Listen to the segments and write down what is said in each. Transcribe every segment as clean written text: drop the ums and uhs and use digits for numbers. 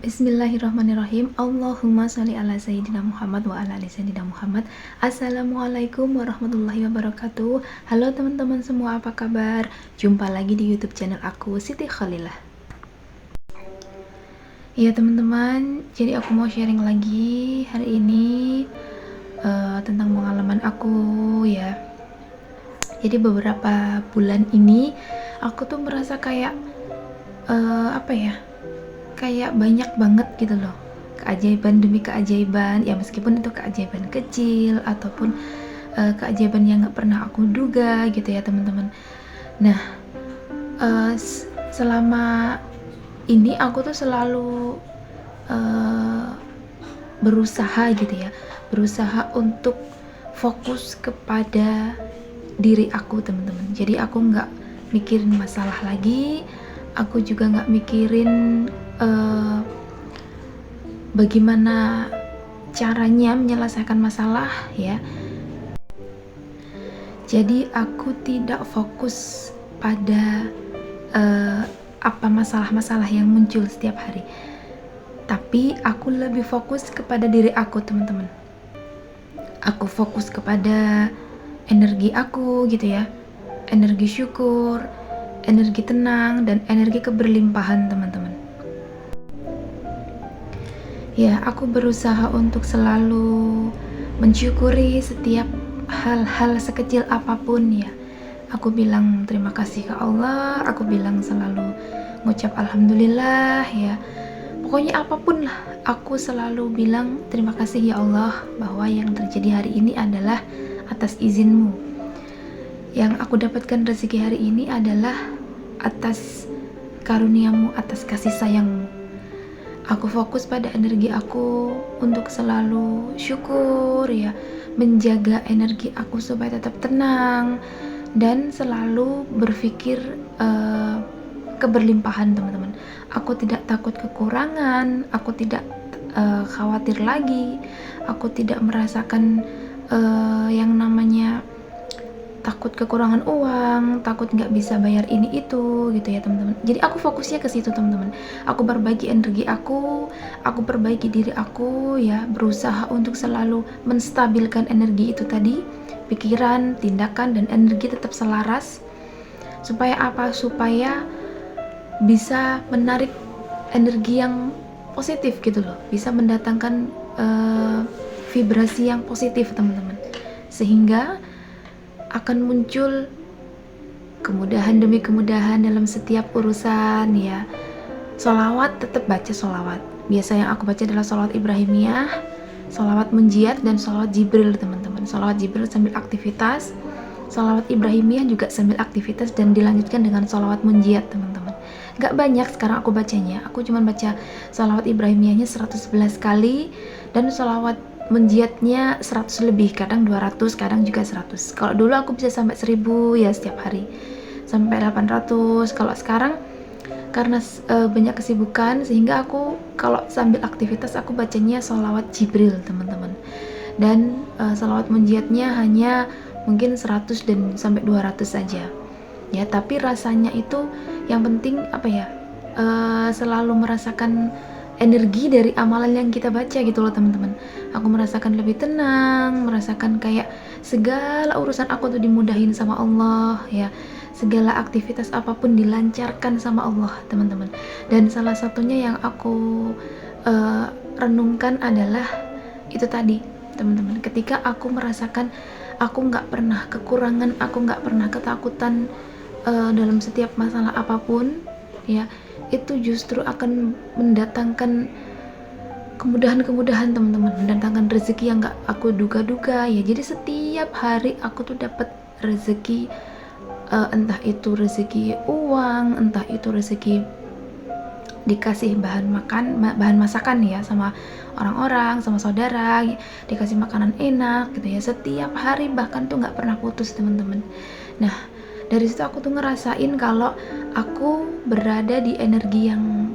Bismillahirrahmanirrahim. Allahumma sholli ala sayyidina Muhammad wa ala ali sayyidina Muhammad. Assalamualaikum warahmatullahi wabarakatuh. Halo teman-teman semua, apa kabar? Jumpa lagi di YouTube channel aku, Siti Khalilah. Ya teman-teman, jadi aku mau sharing lagi hari ini tentang pengalaman aku ya. Jadi beberapa bulan ini aku tuh merasa kayak kayak banyak banget gitu loh, keajaiban demi keajaiban ya, meskipun itu keajaiban kecil ataupun keajaiban yang gak pernah aku duga gitu ya teman-teman. Nah selama ini aku tuh selalu berusaha gitu ya, berusaha untuk fokus kepada diri aku teman-teman. Jadi aku gak mikirin masalah lagi, aku juga gak mikirin bagaimana caranya menyelesaikan masalah ya. Jadi aku tidak fokus pada apa masalah-masalah yang muncul setiap hari, tapi aku lebih fokus kepada diri aku teman-teman. Aku fokus kepada energi aku gitu ya, energi syukur, energi tenang, dan energi keberlimpahan teman-teman. Ya, aku berusaha untuk selalu mensyukuri setiap hal-hal sekecil apapun ya. Aku bilang terima kasih ke Allah, aku bilang selalu ngucap alhamdulillah ya. Pokoknya apapun lah, aku selalu bilang terima kasih ya Allah bahwa yang terjadi hari ini adalah atas izinmu. Yang aku dapatkan rezeki hari ini adalah atas karuniamu, atas kasih sayangmu. Aku fokus pada energi aku untuk selalu syukur ya, menjaga energi aku supaya tetap tenang dan selalu berpikir keberlimpahan teman-teman. Aku tidak takut kekurangan, aku tidak khawatir lagi, aku tidak merasakan yang namanya takut kekurangan uang, takut nggak bisa bayar ini itu gitu ya teman-teman. Jadi aku fokusnya ke situ teman-teman. Aku berbagi energi aku perbaiki diri aku ya, berusaha untuk selalu menstabilkan energi itu tadi, pikiran, tindakan, dan energi tetap selaras. Supaya apa? Supaya bisa menarik energi yang positif gitu loh, bisa mendatangkan vibrasi yang positif teman-teman, sehingga akan muncul kemudahan demi kemudahan dalam setiap urusan ya. Sholawat, tetap baca sholawat. Biasa yang aku baca adalah sholawat Ibrahimiyah, sholawat Munjiat, dan sholawat Jibril teman-teman. Sholawat Jibril sambil aktivitas, sholawat Ibrahimiyah juga sambil aktivitas, dan dilanjutkan dengan sholawat Munjiat teman-teman. Gak banyak sekarang aku bacanya, aku cuma baca sholawat Ibrahimiyahnya 111 kali, dan sholawat Munjiatnya 100 lebih, kadang 200, kadang juga 100. Kalau dulu aku bisa sampai 1000 ya setiap hari, sampai 800. Kalau sekarang karena banyak kesibukan, sehingga aku kalau sambil aktivitas aku bacanya sholawat Jibril teman-teman. Dan sholawat Munjiatnya hanya mungkin 100 dan sampai 200 saja ya, tapi rasanya itu yang penting selalu merasakan energi dari amalan yang kita baca gitu loh teman-teman. Aku merasakan lebih tenang, merasakan kayak segala urusan aku tuh dimudahin sama Allah ya, segala aktivitas apapun dilancarkan sama Allah teman-teman. Dan salah satunya yang aku renungkan adalah itu tadi teman-teman, ketika aku merasakan aku nggak pernah kekurangan, aku nggak pernah ketakutan dalam setiap masalah apapun ya, itu justru akan mendatangkan kemudahan-kemudahan teman-teman, mendatangkan rezeki yang gak aku duga-duga ya. Jadi setiap hari aku tuh dapat rezeki, entah itu rezeki uang, entah itu rezeki dikasih bahan masakan ya sama orang-orang, sama saudara, dikasih makanan enak gitu ya, setiap hari, bahkan tuh gak pernah putus teman-teman. Nah dari situ aku tuh ngerasain kalau aku berada di energi yang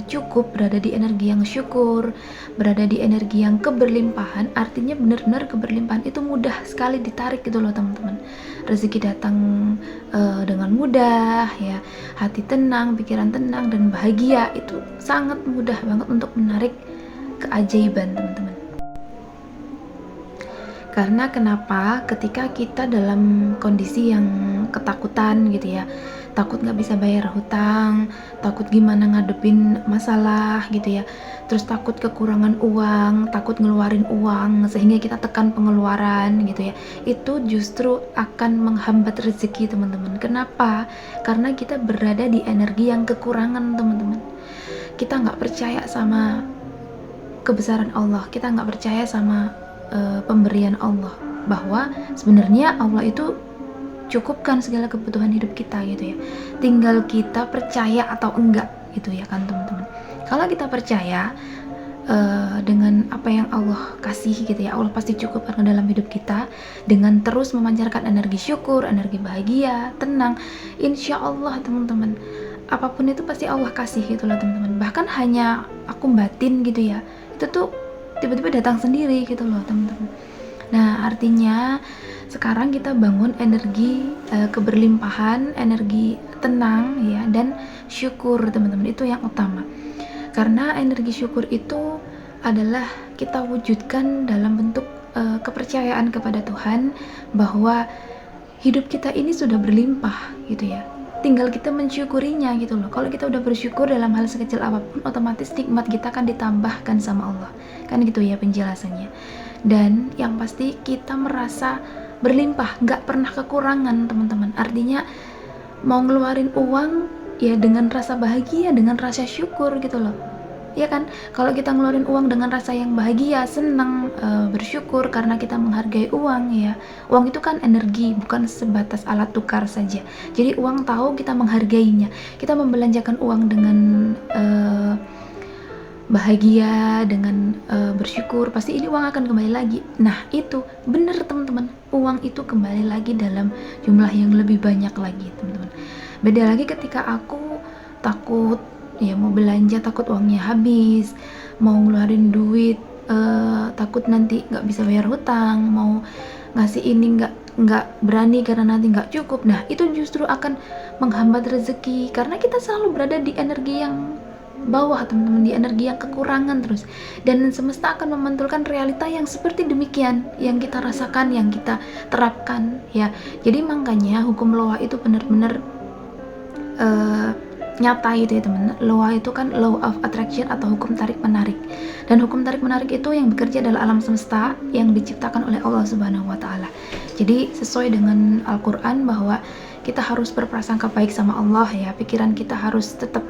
cukup, berada di energi yang syukur, berada di energi yang keberlimpahan, artinya benar-benar keberlimpahan itu mudah sekali ditarik gitu loh teman-teman. Rezeki datang dengan mudah ya, hati tenang, pikiran tenang dan bahagia, itu sangat mudah banget untuk menarik keajaiban teman-teman. Karena kenapa? Ketika kita dalam kondisi yang ketakutan gitu ya, takut nggak bisa bayar hutang, takut gimana ngadepin masalah gitu ya, terus takut kekurangan uang, takut ngeluarin uang sehingga kita tekan pengeluaran gitu ya, itu justru akan menghambat rezeki teman-teman. Kenapa? Karena kita berada di energi yang kekurangan teman-teman. Kita nggak percaya sama kebesaran Allah, kita nggak percaya sama pemberian Allah, bahwa sebenarnya Allah itu cukupkan segala kebutuhan hidup kita gitu ya, tinggal kita percaya atau enggak gitu ya kan teman-teman. Kalau kita percaya dengan apa yang Allah kasih gitu ya, Allah pasti cukupkan dalam hidup kita dengan terus memancarkan energi syukur, energi bahagia, tenang, insya Allah teman-teman, apapun itu pasti Allah kasih gitu loh teman-teman. Bahkan hanya aku batin gitu ya, itu tuh tiba-tiba datang sendiri gitu loh teman-teman. Nah artinya sekarang kita bangun energi keberlimpahan, energi tenang ya, dan syukur teman-teman, itu yang utama. Karena energi syukur itu adalah kita wujudkan dalam bentuk kepercayaan kepada Tuhan bahwa hidup kita ini sudah berlimpah gitu ya, tinggal kita mensyukurinya gitu loh. Kalau kita udah bersyukur dalam hal sekecil apapun, otomatis nikmat kita akan ditambahkan sama Allah, kan gitu ya penjelasannya. Dan yang pasti kita merasa berlimpah, nggak pernah kekurangan teman-teman. Artinya mau ngeluarin uang ya dengan rasa bahagia, dengan rasa syukur gitu loh, ya kan. Kalau kita ngeluarin uang dengan rasa yang bahagia, senang, bersyukur karena kita menghargai uang ya. Uang itu kan energi, bukan sebatas alat tukar saja. Jadi uang tahu kita menghargainya. Kita membelanjakan uang dengan bahagia, dengan bersyukur, pasti ini uang akan kembali lagi. Nah itu bener teman-teman, uang itu kembali lagi dalam jumlah yang lebih banyak lagi teman-teman. Beda lagi ketika aku takut ya mau belanja, takut uangnya habis, mau ngeluarin duit takut nanti nggak bisa bayar hutang, mau ngasih ini nggak berani karena nanti nggak cukup. Nah itu justru akan menghambat rezeki, karena kita selalu berada di energi yang bawah teman-teman, di energi yang kekurangan terus, dan semesta akan memantulkan realita yang seperti demikian yang kita rasakan, yang kita terapkan ya. Jadi makanya hukum Loa itu benar-benar nyata gitu ya teman. Loa itu kan law of attraction atau hukum tarik menarik, dan hukum tarik menarik itu yang bekerja adalah alam semesta yang diciptakan oleh Allah Subhanahu wa Ta'ala. Jadi sesuai dengan Al-Quran bahwa kita harus berprasangka baik sama Allah ya, pikiran kita harus tetap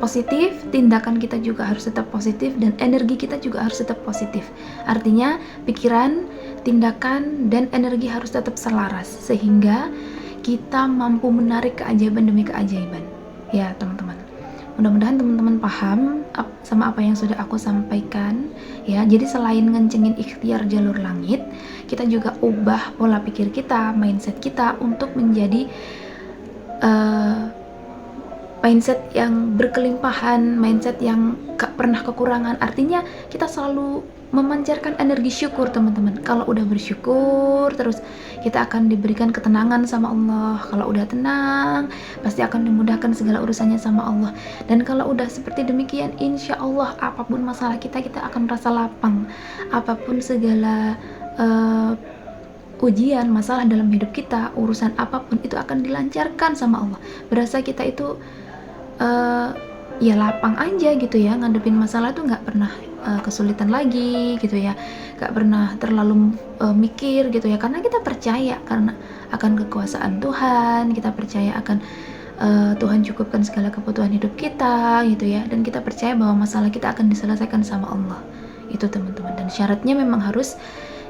positif, tindakan kita juga harus tetap positif, dan energi kita juga harus tetap positif. Artinya pikiran, tindakan, dan energi harus tetap selaras sehingga kita mampu menarik keajaiban demi keajaiban ya teman-teman. Mudah-mudahan teman-teman paham sama apa yang sudah aku sampaikan ya. Jadi selain ngencengin ikhtiar jalur langit, kita juga ubah pola pikir kita, mindset kita untuk menjadi mindset yang berkelimpahan, mindset yang gak pernah kekurangan. Artinya kita selalu memancarkan energi syukur teman-teman. Kalau udah bersyukur terus, kita akan diberikan ketenangan sama Allah. Kalau udah tenang, pasti akan dimudahkan segala urusannya sama Allah. Dan kalau udah seperti demikian, insya Allah apapun masalah kita akan merasa lapang. Apapun segala ujian, masalah dalam hidup kita, urusan apapun itu akan dilancarkan sama Allah. Berasa kita itu ya lapang aja gitu ya, ngadepin masalah tuh nggak pernah kesulitan lagi gitu ya, nggak pernah terlalu mikir gitu ya, karena kita percaya karena akan kekuasaan Tuhan, kita percaya akan Tuhan cukupkan segala kebutuhan hidup kita gitu ya, dan kita percaya bahwa masalah kita akan diselesaikan sama Allah itu teman-teman. Dan syaratnya memang harus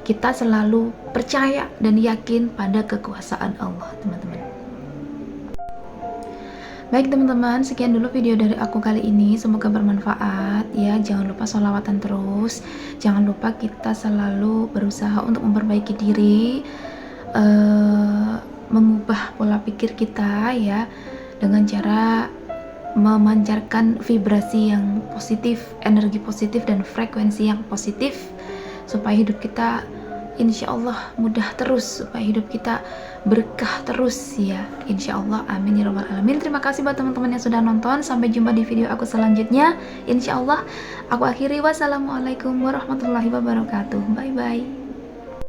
kita selalu percaya dan yakin pada kekuasaan Allah teman-teman. Baik teman-teman, sekian dulu video dari aku kali ini, semoga bermanfaat ya. Jangan lupa sholawatan terus, jangan lupa kita selalu berusaha untuk memperbaiki diri, mengubah pola pikir kita ya, dengan cara memancarkan vibrasi yang positif, energi positif dan frekuensi yang positif, supaya hidup kita insya Allah mudah terus, supaya hidup kita berkah terus ya, insya Allah, amin ya rabbal alamin. Terima kasih buat teman-teman yang sudah nonton. Sampai jumpa di video aku selanjutnya, insya Allah. Aku akhiri, wassalamualaikum warahmatullahi wabarakatuh, bye bye.